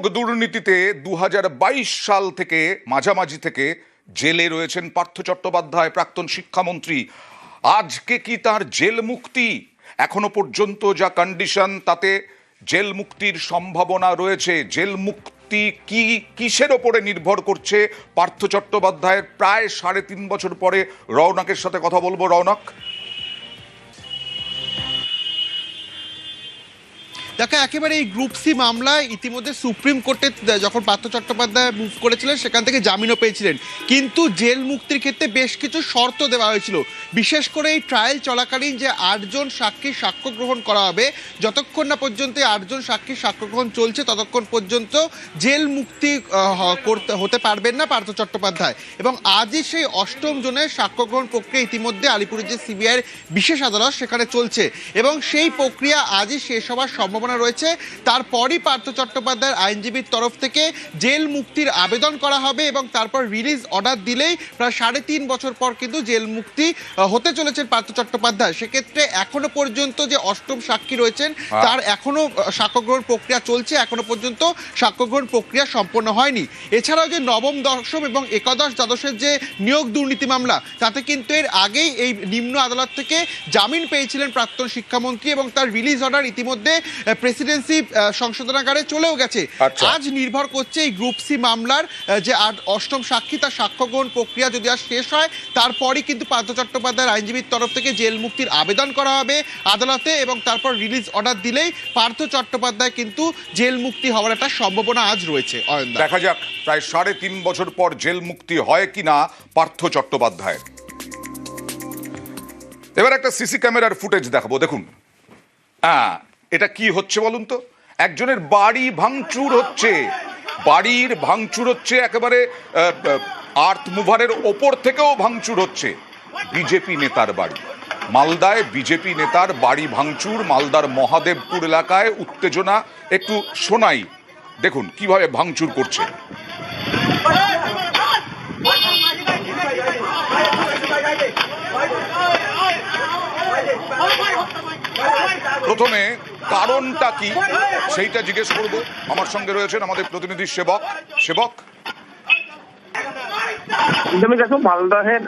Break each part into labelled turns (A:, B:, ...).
A: নিয়োগ দুর্নীতিতে ২০২২ সাল থেকে মাঝামাঝি থেকে জেলে রয়েছেন পার্থ চট্টোপাধ্যায়, প্রাক্তন শিক্ষামন্ত্রী। আজকে কি তার জেল মুক্তি? এখনো পর্যন্ত যা কন্ডিশন, তাতে জেল মুক্তির সম্ভাবনা রয়েছে। জেল মুক্তি কি কিসের ওপরে নির্ভর করছে? পার্থ চট্টোপাধ্যায়ের প্রায় ৩.৫ বছর পরে রওনকের সাথে কথা বলবো। রওনক,
B: দেখো, একেবারে এই গ্রুপ সি মামলায় ইতিমধ্যে সুপ্রিম কোর্টে যখন পার্থ চট্টোপাধ্যায় মুভ করেছিলেন সেখান থেকে জামিনও পেয়েছিলেন, কিন্তু জেল মুক্তির ক্ষেত্রে বেশ কিছু শর্ত দেওয়া হয়েছিল। বিশেষ করে এই ট্রায়াল চলাকালীন যে ৮ জন সাক্ষীর সাক্ষ্য গ্রহণ করা হবে, যতক্ষণ না পর্যন্ত ৮ জন সাক্ষীর সাক্ষ্য গ্রহণ চলছে ততক্ষণ পর্যন্ত জেল মুক্তি হতে পারবেন না পার্থ চট্টোপাধ্যায়। এবং আজই সেই ৮ম জনের সাক্ষ্য গ্রহণ প্রক্রিয়া ইতিমধ্যে আলিপুরের যে সিবিআইয়ের বিশেষ আদালত সেখানে চলছে এবং সেই প্রক্রিয়া আজই শেষ হওয়ার সম্ভাবনা রয়েছে। তারপরই পার্থ চট্টোপাধ্যায়ের আইনজীবীর তরফ থেকে জেল মুক্তির আবেদন করা হবে এবং তারপর রিলিজ অর্ডার দিলেই প্রায় ৩.৫ বছর পর কিন্তু জেল মুক্তি হতে চলেছেন পার্থ চট্টোপাধ্যায়। সেক্ষেত্রে এখনো পর্যন্ত যে ৮ম সাক্ষী রয়েছেন তার এখনো সাক্ষ্য গ্রহণ প্রক্রিয়া চলছে, এখনো পর্যন্ত সাক্ষ্য গ্রহণ প্রক্রিয়া সম্পন্ন হয়নি। এছাড়াও যে নবম, দশম এবং একাদশ, দ্বাদশের যে নিয়োগ দুর্নীতি মামলা, তাতে কিন্তু এর আগেই এই নিম্ন আদালত থেকে জামিন পেয়েছিলেন প্রাক্তন শিক্ষামন্ত্রী এবং তার রিলিজ অর্ডার ইতিমধ্যে প্রেসিডেন্সি সংশোধনাগারে চলেও গেছে। আজ নির্ভর করছে এই গ্রুপ সি মামলার যে ৮ম সাক্ষী, তার সাক্ষ্য গ্রহণ প্রক্রিয়া যদি আজ শেষ হয় তারপরই কিন্তু পার্থ চট্টোপাধ্যায়ের আইনজীবীর তরফ থেকে জেল মুক্তির আবেদন করা হবে আদালতে এবং তারপর রিলিজ অর্ডার দিলেই পার্থ চট্টোপাধ্যায় কিন্তু জেল মুক্তি হওয়ার একটা সম্ভাবনা আজ রয়েছে।
A: দেখা যাক প্রায় ৩.৫ বছর পর জেল মুক্তি হয় কিনা পার্থ চট্টোপাধ্যায়ের। এবার একটা সিসি ক্যামেরার ফুটেজ দেখাবো। দেখুন, এটা কি হচ্ছে বলুন তো? একজনের বাড়ি ভাঙচুর হচ্ছে, বাড়ির ভাঙচুর হচ্ছে, একেবারে আর্থ মুভারের ওপর থেকেও ভাঙচুর হচ্ছে। বিজেপি নেতার বাড়ি, মালদায় বিজেপি নেতার বাড়ি ভাঙচুর। মালদার মহাদেবপুর এলাকায় উত্তেজনা। একটু শোনাই, দেখুন কিভাবে ভাঙচুর করছে। প্রথমে কারণটা কি সেইটা জিজ্ঞেস করব। আমার সঙ্গে রয়েছেন আমাদের প্রতিনিধি সেবক। সেবক,
C: দেখো, মালদহের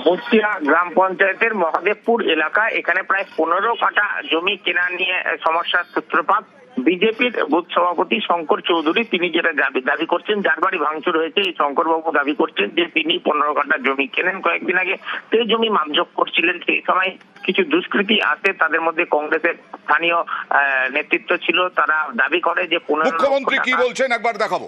C: মুস্তিয়া গ্রাম পঞ্চায়েতের মহাদেবপুর এলাকা, এখানে প্রায় ১৫ কাঠা জমি কেনা নিয়ে সমস্যার সূত্রপাত। বিজেপির বুথ সভাপতি শঙ্কর চৌধুরী তিনি যেটা দাবি করছেন, যার বাড়ি ভাঙচুর হয়েছে, এই শঙ্কর বাবু দাবি করছেন যে তিনি ১৫ কাঠা জমি কেনেন কয়েকদিন আগে, সেই জমি মাপজোক করছিলেন। সেই সময় কিছু দুষ্কৃতী আছে, তাদের মধ্যে কংগ্রেসের স্থানীয় নেতৃত্ব ছিল। তারা দাবি করে যে ১৫
A: মুখ্যমন্ত্রী কি বলছেন একবার দেখাবো।